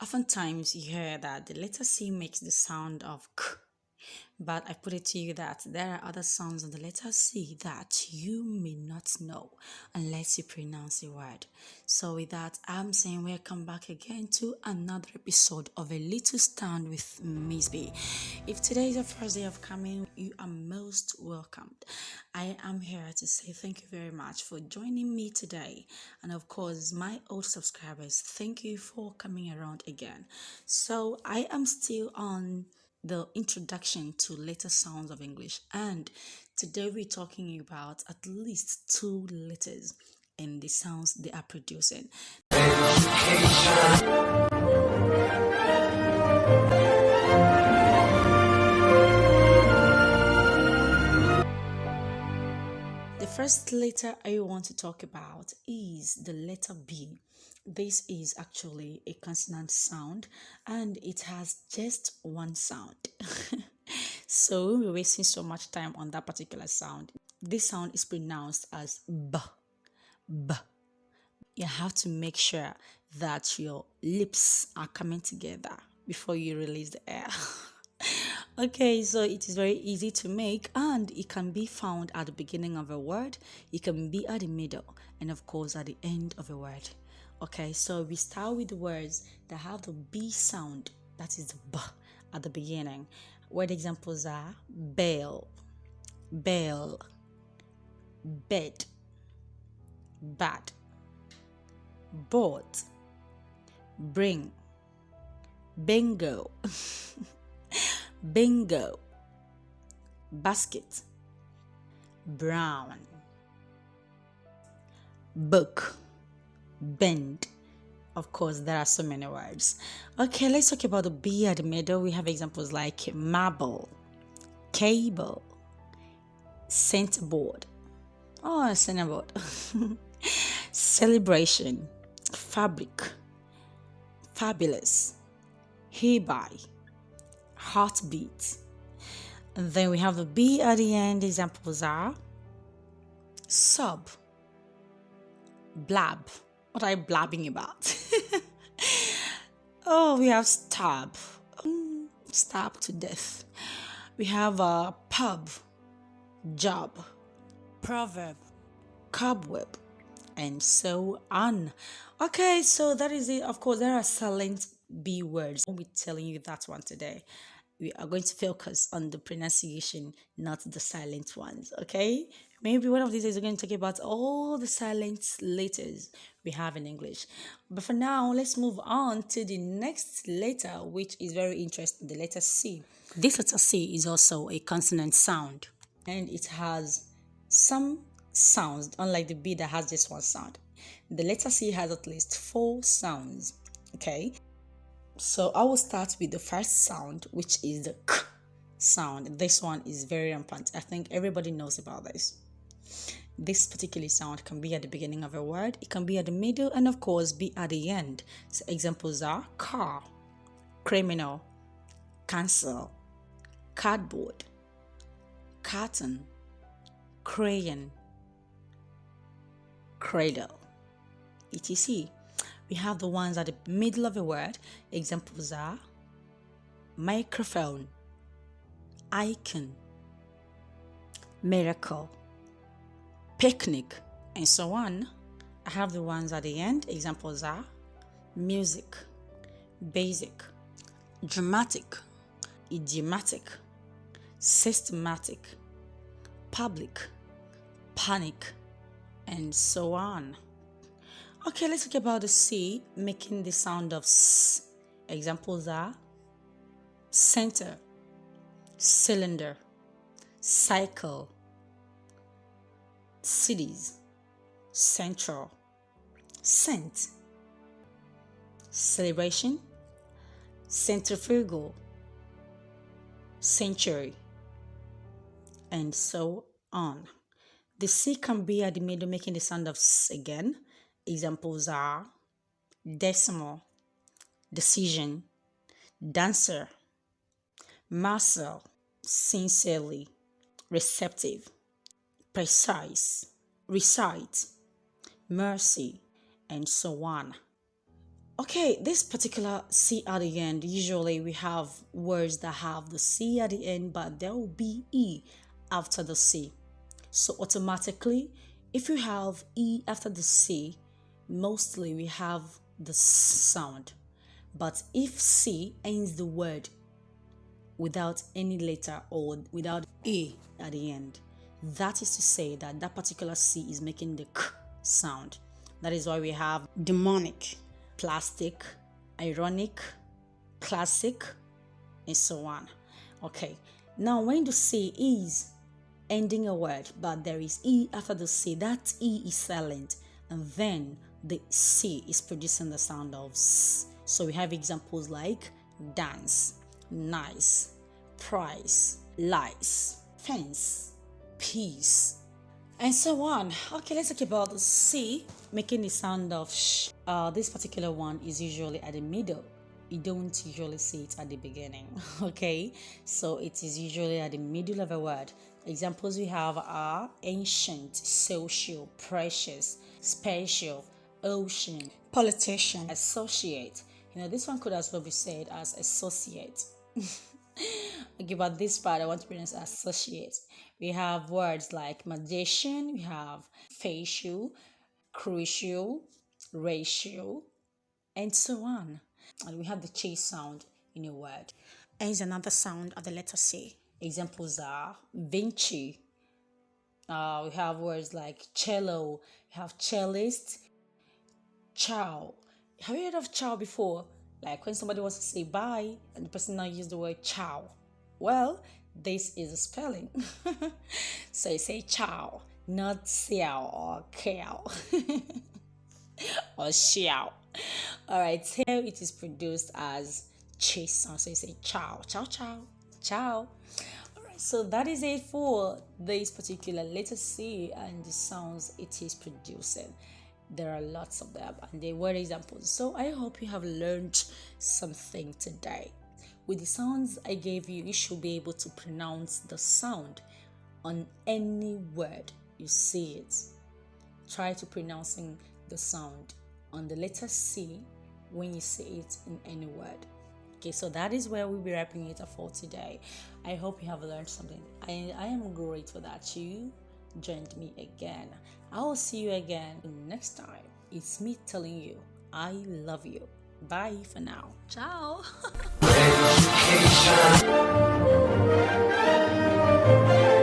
Oftentimes, you hear that the letter C makes the sound of k, but I put it to you that there are other sounds on the letter C that you may not know unless you pronounce the word. So, with that, I'm saying welcome back again to another episode of A Little Stand with Miss B. If today is the first day of coming, you are most welcomed. I am here to say thank you very much for joining me today. And of course, my old subscribers, thank you for coming around again. So, I am still on the introduction to letter sounds of English, and today we're talking about at least two letters and the sounds they are producing. The first letter I want to talk about is the letter B. This is actually a consonant sound and it has just one sound. So we're wasting so much time on that particular sound. This sound is pronounced as B. B. You have to make sure that your lips are coming together before you release the air. Okay, so it is very easy to make and it can be found at the beginning of a word, it can be at the middle, and of course at the end of a word. Okay, so we start with the words that have the B sound, that is the B at the beginning. Word examples are bell, bell, bed, bad, bought, bring, bingo, bingo, basket, brown, book, bend. Of course, there are so many words. Okay, let's talk about the B at the middle. We have examples like marble, cable, centerboard. Oh, centerboard. Celebration, fabric, fabulous, hereby, heartbeat. And then we have the B at the end. Examples are sub, blab. What are you blabbing about? Oh, we have stab, stab to death. We have a pub, job, proverb, cobweb, and so on. Okay, so that is it. Of course, there are silent B words. I won't be telling you that one today. We are going to focus on the pronunciation, not the silent ones. Okay, maybe one of these days we're going to talk about all the silent letters we have in English. But for now, let's move on to the next letter, which is very interesting, the letter C. This letter C is also a consonant sound, and it has some sounds, unlike the B that has just one sound. The letter C has at least 4 sounds. Okay, so I will start with the first sound, which is the K sound. This one is very rampant. I think everybody knows about this. This particular sound can be at the beginning of a word, it can be at the middle, and of course be at the end. So examples are car, criminal, cancel, cardboard, carton, crayon, cradle, etc. We have the ones at the middle of a word. Examples are microphone, icon, miracle, picnic, and so on. I have the ones at the end. Examples are music, basic, dramatic, idiomatic, systematic, public, panic, and so on. Okay, let's talk about the C making the sound of S. Examples are center, cylinder, cycle, cities, central, scent, celebration, centrifugal, century, and so on. The C can be at the middle making the sound of S again. Examples are decimal, decision, dancer, Marcel, sincerely, receptive, precise, recite, mercy, and so on. Okay, this particular C at the end, usually we have words that have the C at the end, but there will be E after the C. So automatically, if you have E after the C, mostly we have the sound. But if C ends the word without any letter or without A at the end, that is to say that that particular C is making the K sound. That is why we have demonic, plastic, ironic, classic, and so on. Okay, now when the C is ending a word, but there is E after the C, that E is silent, and then the C is producing the sound of S. So we have examples like dance, nice, price, lies, fence, peace, and so on. Okay, let's talk about the C making the sound of sh. This particular one is usually at the middle. You don't usually see it at the beginning. Okay, so it is usually at the middle of a word. Examples we have are ancient, social, precious, special, ocean, politician, associate. This one could as well be said as associate. Okay, but this part I want to pronounce associate. We have words like magician, we have facial, crucial, racial, and so on. And we have the chase sound in a word. And is another sound of the letter C. Examples are Vinci. We have words like cello, we have cellist, ciao. Have you heard of ciao before? Like when somebody wants to say bye and the person now use the word ciao. Well, this is a spelling. So you say ciao, not xiao or kiao or xiao. Alright, here it is produced as chase sound. So you say ciao, ciao, ciao, ciao. Alright, so that is it for this particular letter C and the sounds it is producing. There are lots of them and they were examples. So I hope you have learned something today. With the sounds I gave you, you should be able to pronounce the sound on any word you see it. Try to pronouncing the sound on the letter C when you see it in any word. Okay, so that is where we'll be wrapping it up for today. I hope you have learned something. I am grateful that you joined me again. I will see you again next time. It's me telling you I love you. Bye for now. Ciao. Education.